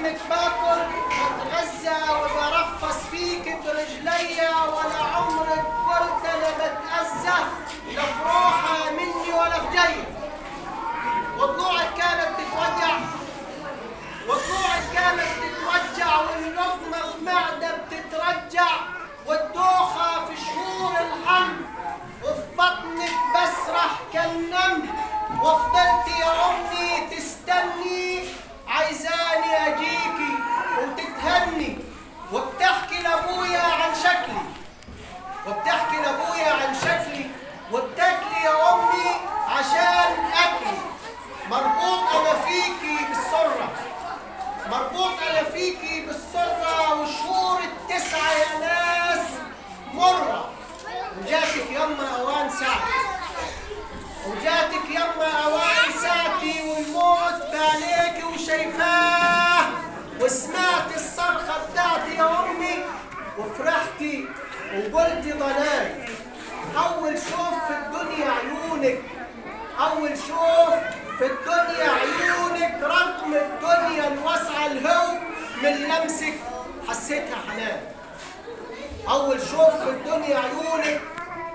بطنك باكل بتغذى وبرفص فيك برجليا، ولا عمرك قلت انا بتأذى لا في روحها مني ولا في جاي. وضلوعك كانت بتوجع، وضلوعك كانت بتوجع، واللقمة في معدة بتترجع، والدوخة في شهور الحمل، وفي بطنك بسرح كالنمل. وفضلت يا أمي تستني عايزاني أجيكي وتتهني، وبتحكي لأبويا عن شكلي، وبتحكي لأبويا عن شكلي، وبتاكلي يا أمي عشان أكلي. مربوط أنا فيكي بالسرة، مربوط أنا فيكي بالسرة، وشهور التسعة يا ناس مرة. وجاتك يما أوان ساعتي، وجاتك يما أوان ساعتي، والموت بعليك وشايفاه، وسمعت الصرخة بتاعتي يا أمي وفرحتي وقلتي ضناي. أول شوف في الدنيا عيونك، أول شوف في الدنيا عيونك، رغم الدنيا الواسعة الهو من لمسك حسيتها حنان. أول شوف في الدنيا عيونك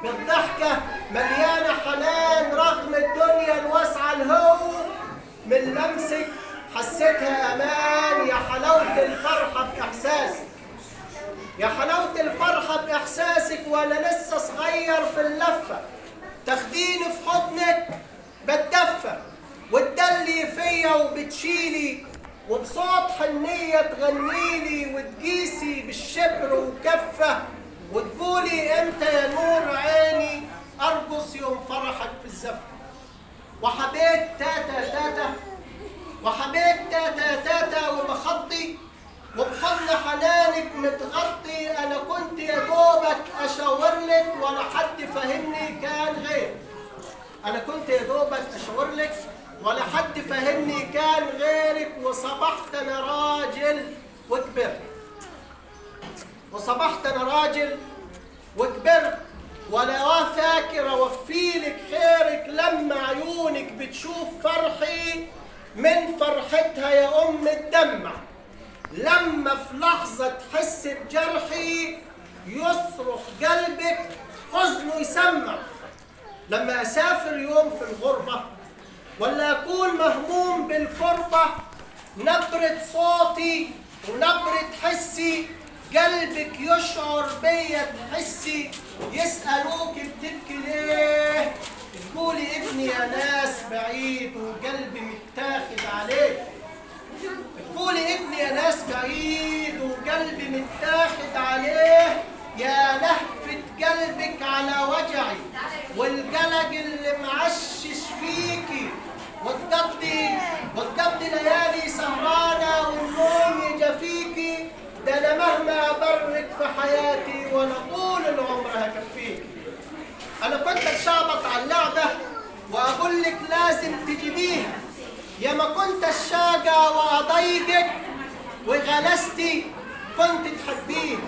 بالضحكة مليانة حنان، رغم الدنيا الواسعة الهو من لمسك حسيتها أمان. يا حلاوة الفرحة بإحساسك، يا حلاوة الفرحة بإحساسك، وأنا لسه صغير في اللفة، تاخديني في حضنك بتدفى، وتدلي فيا وبتشيلي، وبصوت حنية تغنيلي، وتقيسي بالشبر وكفة، وتقولي امتى يا نور عيني ارقص يوم فرحك في الزفة. وحبيت تاتا تاتا، وحبيت تاتا تاتا، وبخطي وبحضن حنانك متغطي. انا كنت يا دوبك اشاورلك ولا حد فهمني كان غير، انا كنت يا دوبك اشاورلك ولا حد فهمني كان غيرك. وصبحت انا راجل وكبرت، وصبحت انا راجل وكبرت، ولا فاكر اوفيلك خيرك لما عيونك بتشوف فرحي من فرحتها يا ام الدمع. لما في لحظة تحس بجرحي يصرخ قلبك حزنه يسمع. لما اسافر يوم في الغربة ولا اكون مهموم بالقربة، نبرة صوتي ونبرة حسي قلبك يشعر بيا تحسي. يسألوك بتبكي ليه، تقولي ابني يا ناس بعيد وقلبي متاخد عليه. تقولي ابني يا ناس بعيد وقلبي متاخد عليه. يا لهفة قلبك على وجعي والقلق اللي معشش فيكي، وتقضي ليالي سهرانة والنوم يجافيكي. ده انا مهما ابرك في حياتي وانا طول العمر هكفيكي. انا كنت اتشعبط على اللعبة واقول لك لازم تجيبيها، يا ما كنت الشاقة واضايقك وغلستي كنت تحبيها.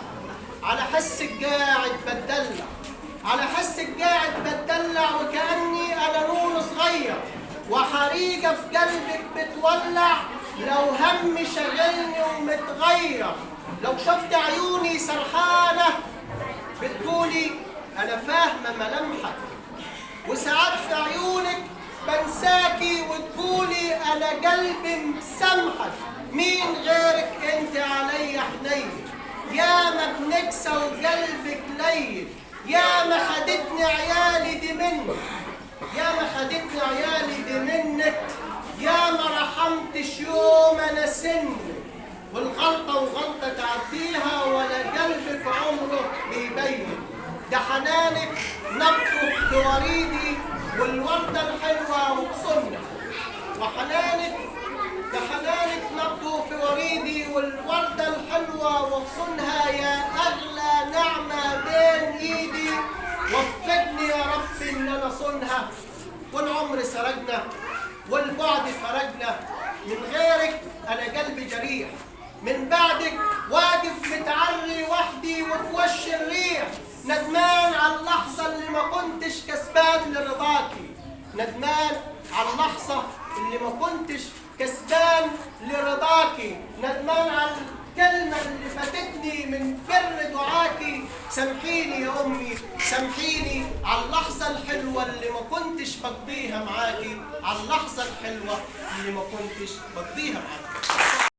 على حسك قاعد بتدلع، على حسك قاعد بتدلع، وكأني انا نور صغير وحريقة في قلبك بتولع. لو همي شغلني ومتغير، لو شفت عيوني سرحانة بتقولي أنا فاهمة ملامحك، وساعات في عيونك بنساكي وتقولي أنا قلبي مسامحك. مين غيرك أنت علي حنين، يا ما بنكسى وقلبك لين. يا ما خدتني عيالي دي منك، يا ما خدتني عيالي دي منك. يا ما رحمتش يوم أنا سنك، والغلطة وغلطة تعديها ولا قلبك عمره بيبين. ده حنانك نبضه في وريدي والوردة الحلوة وغصنها، وحنانك ده حنانك نبضه في وريدي والوردة الحلوة وغصنها. يا أغلى نعمة بين إيدي، وفقني يا رب إن أنا صنها. والعمر سرقنا والبعد فرقنا، من غيرك أنا قلبي جريح، من بعدك واقف متعري وحدي وفي وش الريح. ندمان على اللحظة اللي ما كنتش كسبان لرضاكي، ندمان على اللحظة اللي ما كنتش كسبان لرضاكي، ندمان على الكلمة اللي فاتتني من بر دعاكي. سامحيني يا أمي، سامحيني على اللحظة الحلوة اللي ما كنتش بقضيها معاكي، على اللحظة الحلوة اللي ما كنتش بقضيها معاكي.